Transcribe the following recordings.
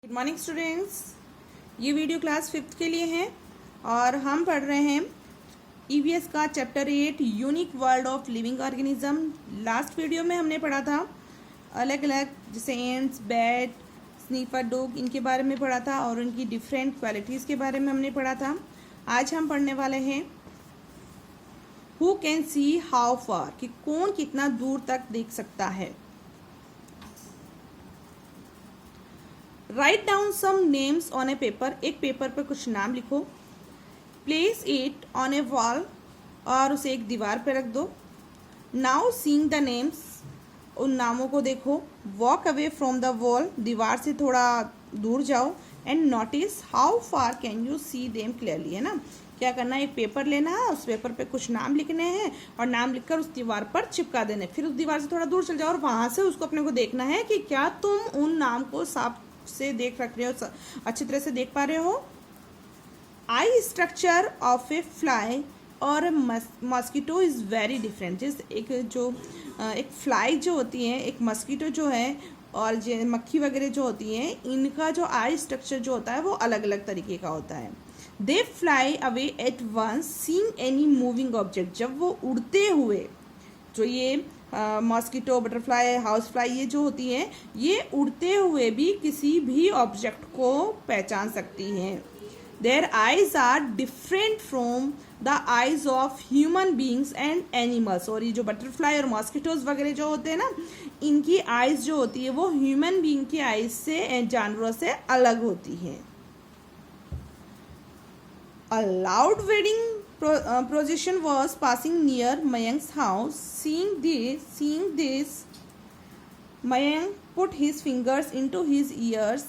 Good morning students. ये video class 5th के लिए है और हम पढ़ रहे हैं ईवीएस का chapter 8 unique world of living organism. Last video में हमने पढ़ा था अलग अलग जैसे एंट्स, बैट, स्नीफर डॉग, इनके बारे में पढ़ा था और उनकी डिफरेंट क्वालिटीज़ के बारे में हमने पढ़ा था। आज हम पढ़ने वाले हैं who can see how far, कि कौन कितना दूर तक देख सकता है। Right down some names on a paper, एक पेपर पर कुछ नाम लिखो। Place it on a wall, और उसे एक दीवार पर रख दो। नाउ सीइंग द नेम्स, उन नामों को देखो। Walk away from the wall, दीवार से थोड़ा दूर जाओ। And notice how far can you see them clearly, है ना। क्या करना है, एक पेपर लेना है, उस पेपर पे कुछ नाम लिखने हैं और नाम लिखकर उस दीवार पर चिपका देने। फिर उस दीवार से थोड़ा दूर चल जाओ और वहां से उसको अपने को देखना है कि क्या तुम उन नाम को साफ से देख रहे हो, अच्छी तरह से देख पा रहे हो। आई स्ट्रक्चर ऑफ ए फ्लाई और मस्कीटो इज वेरी डिफरेंट। जैसे एक फ्लाई जो होती है, एक मस्कीटो जो है और जो मक्खी वगैरह जो होती हैं, इनका जो आई स्ट्रक्चर जो होता है वो अलग अलग तरीके का होता है। They fly away at once seeing any moving object, जब वो उड़ते हुए, जो ये मॉस्किटो, बटरफ्लाई, हाउस फ्लाई, ये जो होती हैं, ये उड़ते हुए भी किसी भी ऑब्जेक्ट को पहचान सकती हैं। Their eyes are different from the eyes of human beings and animals. और ये जो बटरफ्लाई और मॉस्किटोज वगैरह जो होते हैं ना, इनकी आइज जो होती है वो ह्यूमन बींग की आइज से, जानवरों से अलग होती है। A loud wedding procession was passing near Mayank's house. Seeing this, Mayank put his fingers into his ears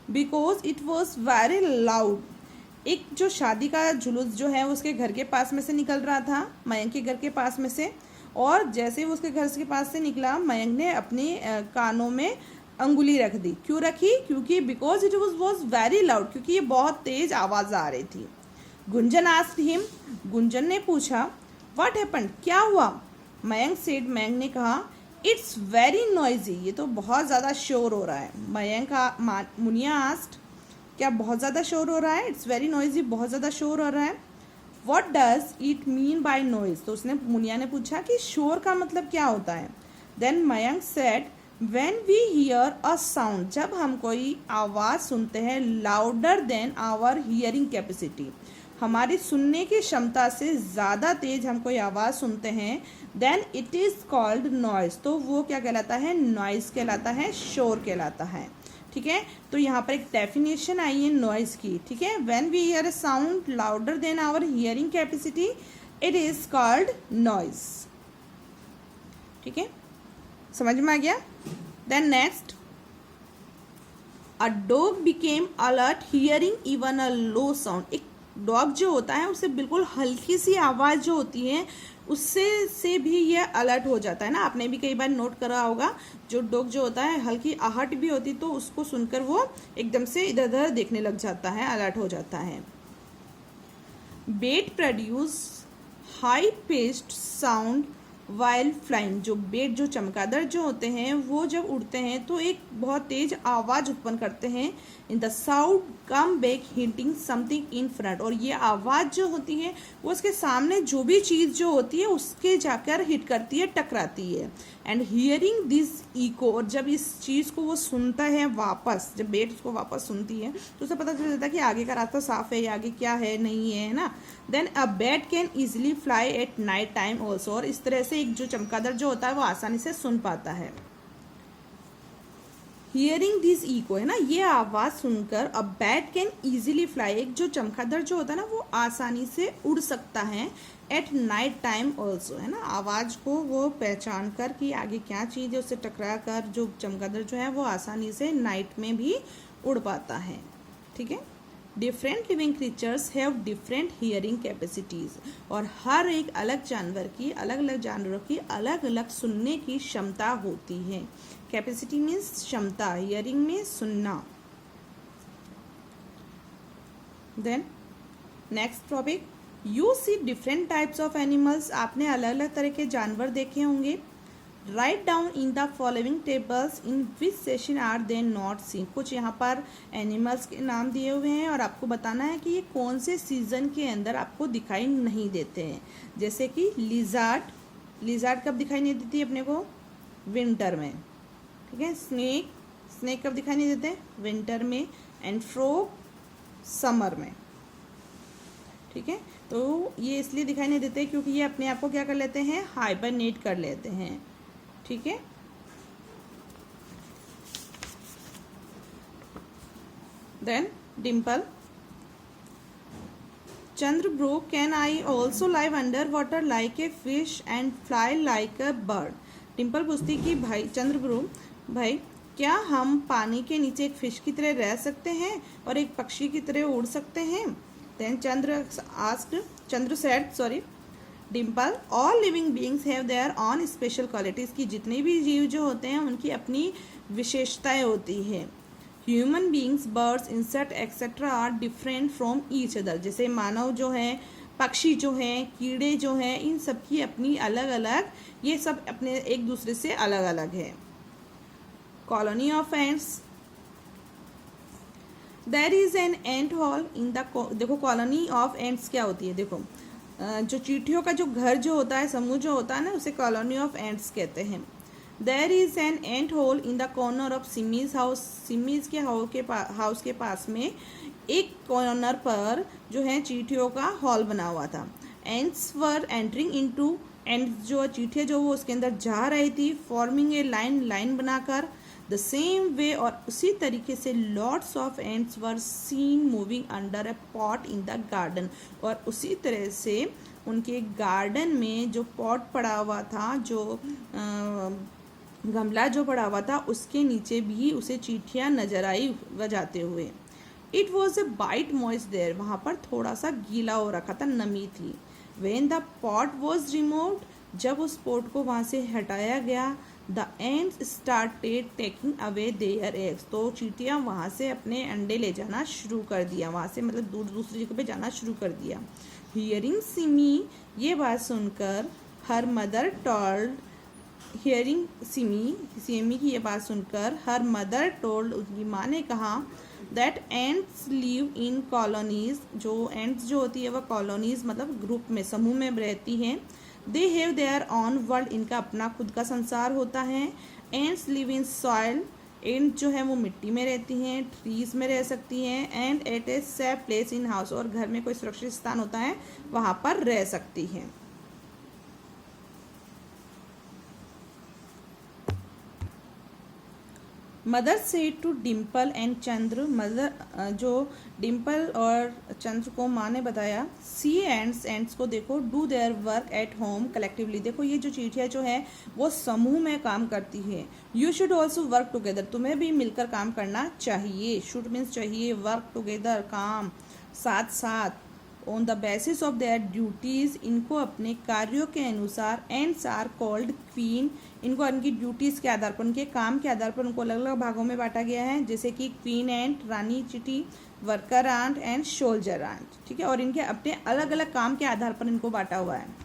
because it was very loud. एक जो शादी का जुलूस जो है उसके घर के पास में से निकल रहा था, मयंक के घर के पास में से। और जैसे ही उसके घर के पास से निकला, मयंक ने अपने कानों में अंगुली रख दी। क्यों रखी? क्योंकि because it was very loud, क्योंकि ये बहुत तेज आवाज़ आ रही थी। गुंजन आस्क्ड हिम, गुंजन ने पूछा, व्हाट हैपेंड, क्या हुआ? मयंक सेड, मयंक ने कहा, इट्स वेरी नॉइजी, ये तो बहुत ज़्यादा शोर हो रहा है। मयंक मुनिया आस्क्ड, क्या बहुत ज़्यादा शोर हो रहा है? इट्स वेरी नॉइजी, बहुत ज़्यादा शोर हो रहा है। What does it mean by noise, तो उसने, मुनिया ने पूछा कि शोर का मतलब क्या होता है। Then Mayank said, when we hear a sound, जब हम कोई आवाज़ सुनते हैं, louder than our hearing capacity, हमारी सुनने की क्षमता से ज़्यादा तेज हम कोई आवाज़ सुनते हैं, then it is called noise, तो वो क्या कहलाता है? नॉइज़ कहलाता है, शोर कहलाता है। ठीक है, तो यहाँ पर एक डेफिनेशन आई है नॉइज़ की। ठीक है, when we hear a sound louder than our hearing capacity, it is called noise. ठीक है, समझ में आ गया? Then next, a dog became alert hearing even a low sound. एक डॉग जो होता है उसे बिल्कुल हल्की सी आवाज़ जो होती है उससे भी ये अलर्ट हो जाता है ना। आपने भी कई बार नोट करा होगा, जो डॉग जो होता है हल्की आहट भी होती तो उसको सुनकर वो एकदम से इधर उधर देखने लग जाता है, अलर्ट हो जाता है। Bat produce high pitched sound while flying, जो बेट, जो चमगादड़ जो होते हैं, वो जब उड़ते हैं तो एक बहुत तेज आवाज़ उत्पन्न करते हैं। In the sound come back hinting something in front, और ये आवाज़ जो होती है वो उसके सामने जो भी चीज़ जो होती है उसके जाकर हिट करती है, टकराती है। एंड हियरिंग दिस इको, और जब इस चीज़ को वो सुनता है वापस, जब बेट उसको वापस सुनती है तो उसे पता चल जाता है कि आगे का रास्ता साफ है या आगे क्या है, नहीं है ना। Then a bat can easily fly at night time also, और इस तरह से एक जो चमगादड़ जो होता है वो आसानी से सुन पाता है। हियरिंग दिस इको, है ना, ये आवाज़ सुनकर अ बैट कैन ईजिली फ्लाई, एक जो चमगादड़ जो होता है ना वो आसानी से उड़ सकता है। एट नाइट टाइम ऑल्सो, है ना, आवाज़ को वो पहचान कर कि आगे क्या चीज़ है उससे टकरा कर जो चमगादड़ जो है वो आसानी से नाइट में भी उड़ पाता है। ठीक है, different living creatures have different hearing capacities, और हर एक अलग जानवर की, अलग अलग जानवरों की अलग अलग सुनने की क्षमता होती है। कैपेसिटी मीन्स क्षमता, हियरिंग में सुनना। Then next topic, you see different types of animals, आपने अलग अलग तरह के जानवर देखे होंगे। Right down in the following tables in which session are they not seen. कुछ यहाँ पर एनिमल्स के नाम दिए हुए हैं और आपको बताना है कि ये कौन से सीजन के अंदर आपको दिखाई नहीं देते हैं। जैसे कि लिजार्ड कब दिखाई नहीं देती अपने को? विंटर में, ठीक है। स्नेक कब दिखाई नहीं देते? विंटर में। एंड फ्रॉग समर में, ठीक है। तो ये इसलिए दिखाई नहीं देते क्योंकि ये अपने आप को क्या कर लेते हैं? हाइबरनेट कर लेते हैं, ठीक है। Then Dimple, Chandra bro, can I also live under water like a fish and fly like a bird. Dimple पूछती कि भाई चंद्र ब्रो, भाई क्या हम पानी के नीचे एक फिश की तरह रह सकते हैं और एक पक्षी की तरह उड़ सकते हैं? Then Chandra said Dimple, all living beings have their own special qualities, की जितने भी जीव जो होते हैं उनकी अपनी विशेषताएं होती है। Human beings, birds, insect etcetera are different from each other. जैसे मानव जो है, पक्षी जो हैं, कीड़े जो हैं, इन सब की अपनी अलग अलग, ये सब अपने एक दूसरे से अलग अलग है। Colony of ants, there is an ant hole in the, देखो कॉलोनी ऑफ एंट्स क्या होती है? देखो जो चींटियों का जो घर जो होता है, समूह जो होता है ना, उसे कॉलोनी ऑफ एंट्स कहते हैं। There is an ant hole in the corner of Simi's house. Simi's के हाउस के पास में एक कॉर्नर पर जो है चींटियों का हॉल बना हुआ था। एंट्स वर एंटरिंग इनटू, एंड्स जो चींटियाँ जो वो उसके अंदर जा रही थी, फॉर्मिंग ए लाइन बनाकर। द सेम वे, और उसी तरीके से lots of ants were seen moving under a pot in the garden. और उसी तरह से उनके गार्डन में जो पॉट पड़ा हुआ था, जो गमला जो पड़ा हुआ था, उसके नीचे भी उसे चींटियाँ नजर आई बजाते हुए। It was a bit moist there, वहाँ पर थोड़ा सा गीला हो रखा था, नमी थी। When the pot was removed, जब उस पॉट को वहाँ से हटाया गया, the ends started taking away their eggs, तो चींटियाँ वहाँ से अपने अंडे ले जाना शुरू कर दिया, वहाँ से मतलब दूसरी जगह पे जाना शुरू कर दिया। हियरिंग सिमी, ये बात सुनकर her mother told, hearing Simi की ये बात सुनकर हर मदर टोल्ड, उसकी माँ ने कहा, that ants live in colonies, जो एंट्स जो होती है वह कॉलोनीज मतलब ग्रुप में, समूह में रहती हैं। They have their on world, इनका अपना खुद का संसार होता है। एंट्स लिव इन सॉइल, एंट जो है वो मिट्टी में रहती हैं, ट्रीज में रह सकती हैं। And at a safe place in house, और घर में कोई सुरक्षित स्थान होता है वहाँ पर रह सकती हैं। Mother said to Dimple and Chandra, mother जो डिम्पल और चंद्र को माँ ने बताया, सी एंड्स को देखो, do their work at home collectively, देखो ये जो चींटियाँ जो है वो समूह में काम करती है। You should also work together, तुम्हें भी मिलकर काम करना चाहिए। शुड मीन्स चाहिए, वर्क टुगेदर काम, साथ साथ। On the basis of their duties, इनको अपने कार्यों के अनुसार। एंड्स आर कॉल्ड क्वीन, इनको उनकी ड्यूटीज़ के आधार पर, उनके काम के आधार पर उनको अलग अलग भागों में बांटा गया है, जैसे कि क्वीन एंट, रानी चींटी, वर्कर एंट एंड सोल्जर एंट, ठीक है। और इनके अपने अलग अलग काम के आधार पर इनको बांटा हुआ है।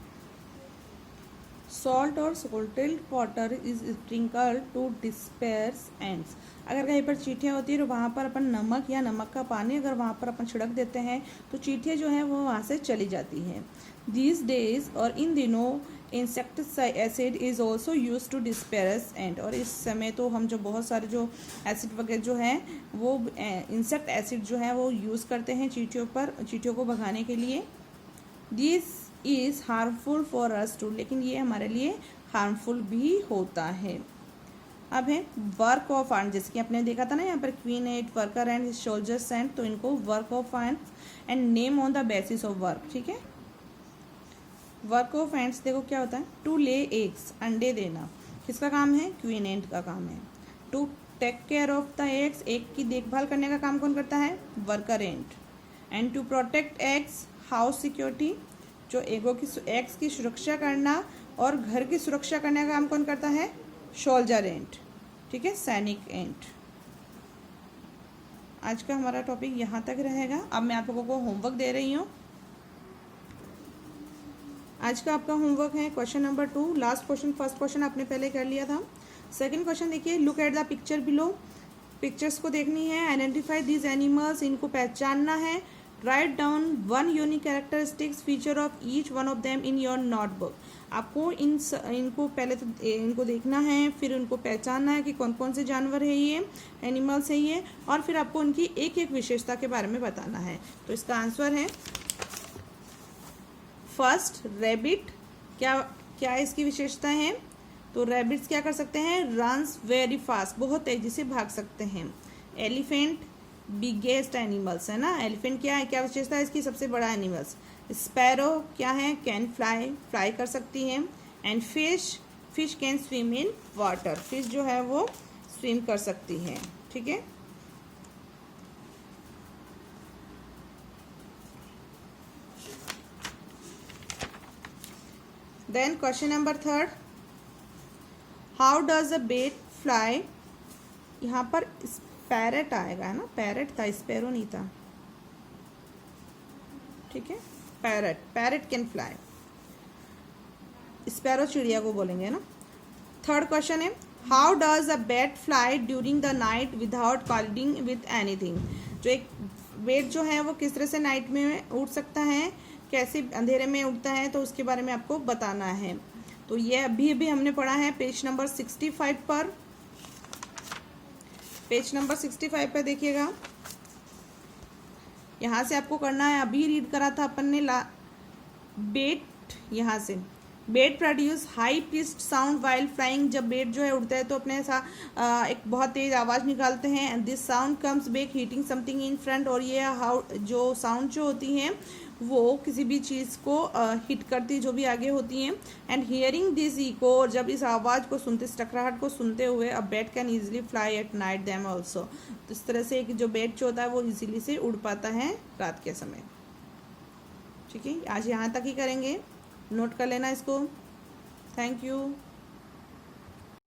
सॉल्ट और salted water is sprinkled to disperse ants, अगर कहीं पर चींटियाँ होती है तो वहाँ पर अपन नमक या नमक का पानी अगर वहाँ पर अपन छिड़क देते हैं तो चींटियाँ जो हैं वो वहाँ से चली जाती हैं। दीज डेज, और इन दिनों, insecticide acid is also use to disperse and, और इस समय तो हम जो बहुत सारे जो एसिड वगैरह जो हैं वो इंसेक्ट एसिड जो है वो यूज़ करते हैं चींटियों पर, चींटियों को भगाने के लिए। This is harmful for us too, लेकिन ये हमारे लिए हार्मफुल भी होता है। अब है वर्क ऑफ आर्ट, जैसे कि आपने देखा था ना यहाँ पर queen and, worker and, soldiers and, तो इनको work of art and name on the basis of work, ठीक है। वर्क ऑफ एंड्स देखो क्या होता है, टू ले एग्स, अंडे देना, किसका काम है? क्वीन एंड का काम है। To take care of the eggs, egg की देखभाल करने का काम कौन करता है? Worker ant. And to protect eggs, house security, जो एग्स की सुरक्षा करना और घर की सुरक्षा करने का काम कौन करता है? सोल्जर एंट, ठीक है, सैनिक एंट। आज का हमारा टॉपिक यहाँ तक रहेगा। अब मैं आप लोगों को होमवर्क दे रही हूँ। आज का आपका होमवर्क है question number 2। Last question, first question आपने पहले कर लिया था। सेकंड क्वेश्चन देखिए, look at the picture below. Pictures को देखनी है, आइडेंटिफाई दीज एनिमल्स, इनको पहचानना है। Right down one unique characteristics feature of each one of them in your notebook. आपको इनको पहले तो इनको देखना है, फिर उनको पहचानना है कि कौन कौन से जानवर है ये, एनिमल्स है ये, और फिर आपको उनकी एक एक विशेषता के बारे में बताना है। तो इसका आंसर है फर्स्ट रैबिट। क्या क्या इसकी विशेषता है? तो रैबिट्स क्या कर सकते हैं? रन्स वेरी फास्ट, बहुत तेजी से भाग सकते हैं। एलिफेंट बिगेस्ट एनिमल्स है ना, एलिफेंट क्या है, क्या विशेषता है इसकी? सबसे बड़ा एनिमल्स। स्पैरो क्या है? कैन फ्लाई, फ्लाई कर सकती है। And fish can swim in water, fish जो है वो स्विम कर सकती है। ठीक है, then question number 3, how does a bat fly. यहाँ पर पैरेट आएगा, है ना, पैरेट था, स्पैरो नहीं था। ठीक है, पैरेट कैन फ्लाई, स्पैरो चिड़िया को बोलेंगे ना। थर्ड क्वेश्चन है, how does a bat fly during the night without colliding with anything. जो एक बेट जो है वो किस तरह से नाइट में उड़ सकता है, कैसे अंधेरे में उड़ता है, तो उसके बारे में आपको बताना है। तो ये अभी हमने पढ़ा है पेज नंबर 65 पर। पेज नंबर 65 पे देखिएगा, यहाँ से आपको करना है, अभी रीड करा था अपन ने बेट। यहाँ से bat produce high pitched sound while flying. जब बेट जो है उड़ता है तो अपने एक बहुत तेज आवाज़ निकालते हैं। And this sound comes back hitting something in front. और ये जो साउंड जो होती हैं वो किसी भी चीज़ को हिट करती, जो भी आगे होती हैं। एंड हियरिंग दिस इको, और जब इस आवाज़ को सुनते, इस टकराहट को सुनते हुए, a bat can easily fly at night them also. तो इस तरह से एक जो बेट जो होता है वो इजीली से उड़ पाता है रात के समय। ठीक है, आज यहाँ तक ही करेंगे, नोट कर लेना इसको। Thank you.